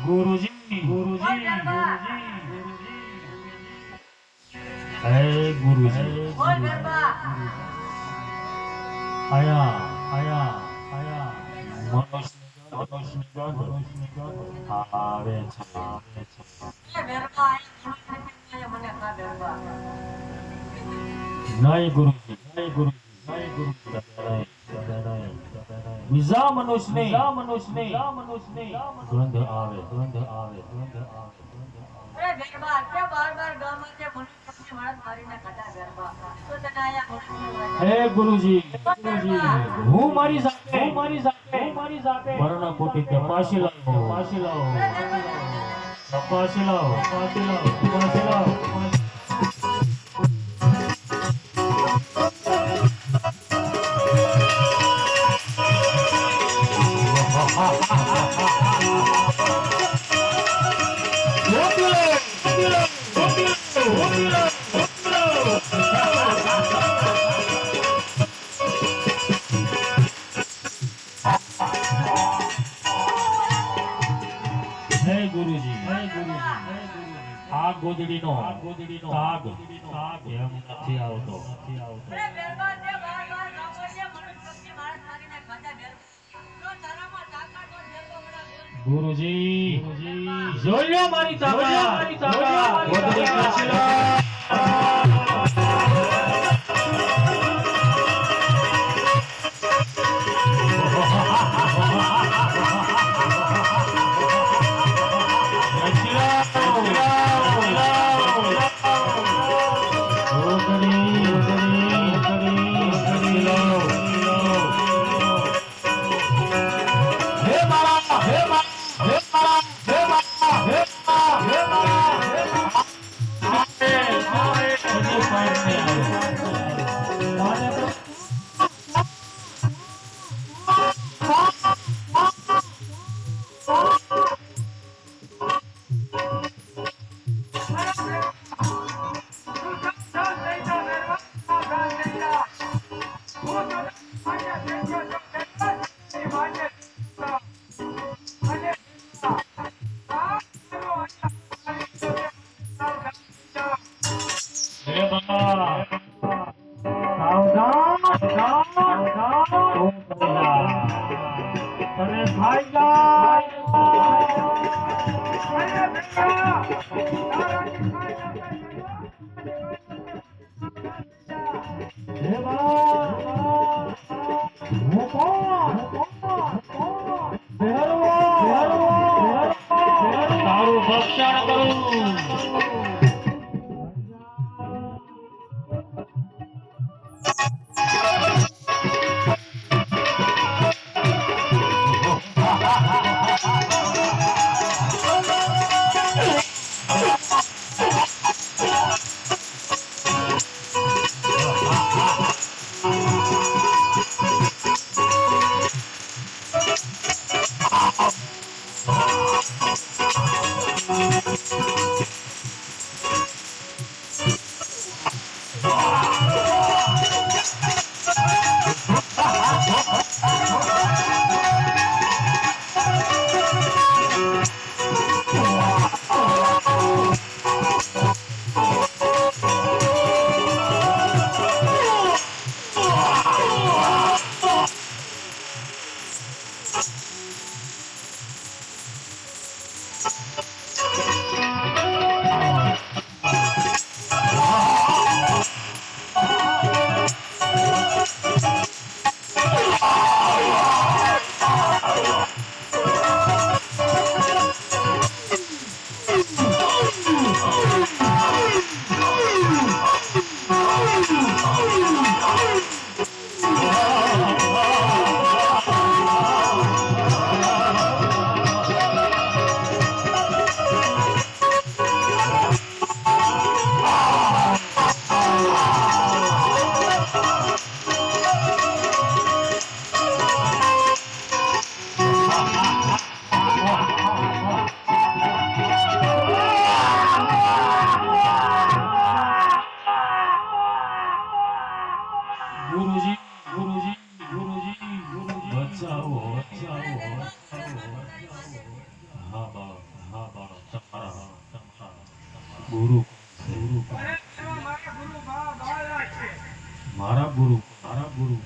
गुरुजी गुरुजी हे गुरुजी आया आया आया मनुष्य आवे नहीं गुरुजी नहीं गुरुजी नहीं गुरुजी બીજા મનુષ્યને ગંધ આવે અરે ગરબા કે બાર ગામમાં જે મનુષ્ય માણસ મારીને ખાતા ગરબા તો તને આયા હે ગુરુજી હું મારી જાતે મરણ કોટી તપાસી લાવો આ ગોદડીનો તાગ એમ નથી આવતો અરે ગરબા કે બાર ગામમાં જે મનુષ્ય માણસ મારીને ખાતા ગરબા તો તારામાં તાકાત હોય ગરબા બડા ગુરુજી જોયો મારી તાકાત ગોદડી કાશી લો ગુરુજી ગુરુજી ગુરુજી ગુરુજી બચાવો બચાવો હા બા તમારા ગુરુ ગુરુ અરે એમાં મારા ગુરુ બાવા છે. મારા ગુરુ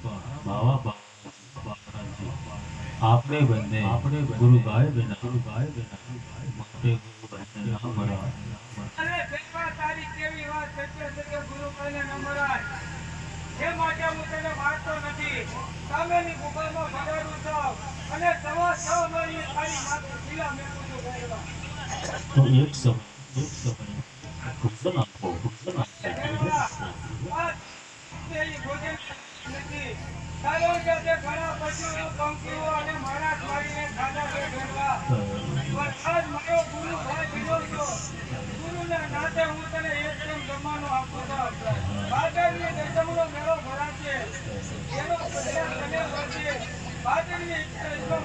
બાવા બાપરાજી આપણે બંને ગુરુ ભાઈ બેના માટે ગુરુ ભાઈને ના મળ્યા. અરે બેટવા તારી કેવી વાત છે કે ગુરુ ભાઈને ન મરાય. એ માટે હું તને મારતો નથી. સામેની ગુફામાં ભગાડું છું અને સવા 6 મહિને તારી માથે શીલા મેકું છું બેટવા. તો એક સમય કૃષ્ણ આપો બેટવા, આ તેરી ભોજન નથી. કારણ કે તે ઘણા પશુઓ, પંખીઓ અને માણસ મારીને ખાધા છે બેટવા. પણ આજ મારો ગુરુ ભાઈ બીજો છો. ગુરુના નાતે હું તને એક જેમ જમવાનું આપું છું. ભાદરવી દસમનો મેળો ભરાશે. એનો બદલા તને મળશે. ભાદરવી દસમો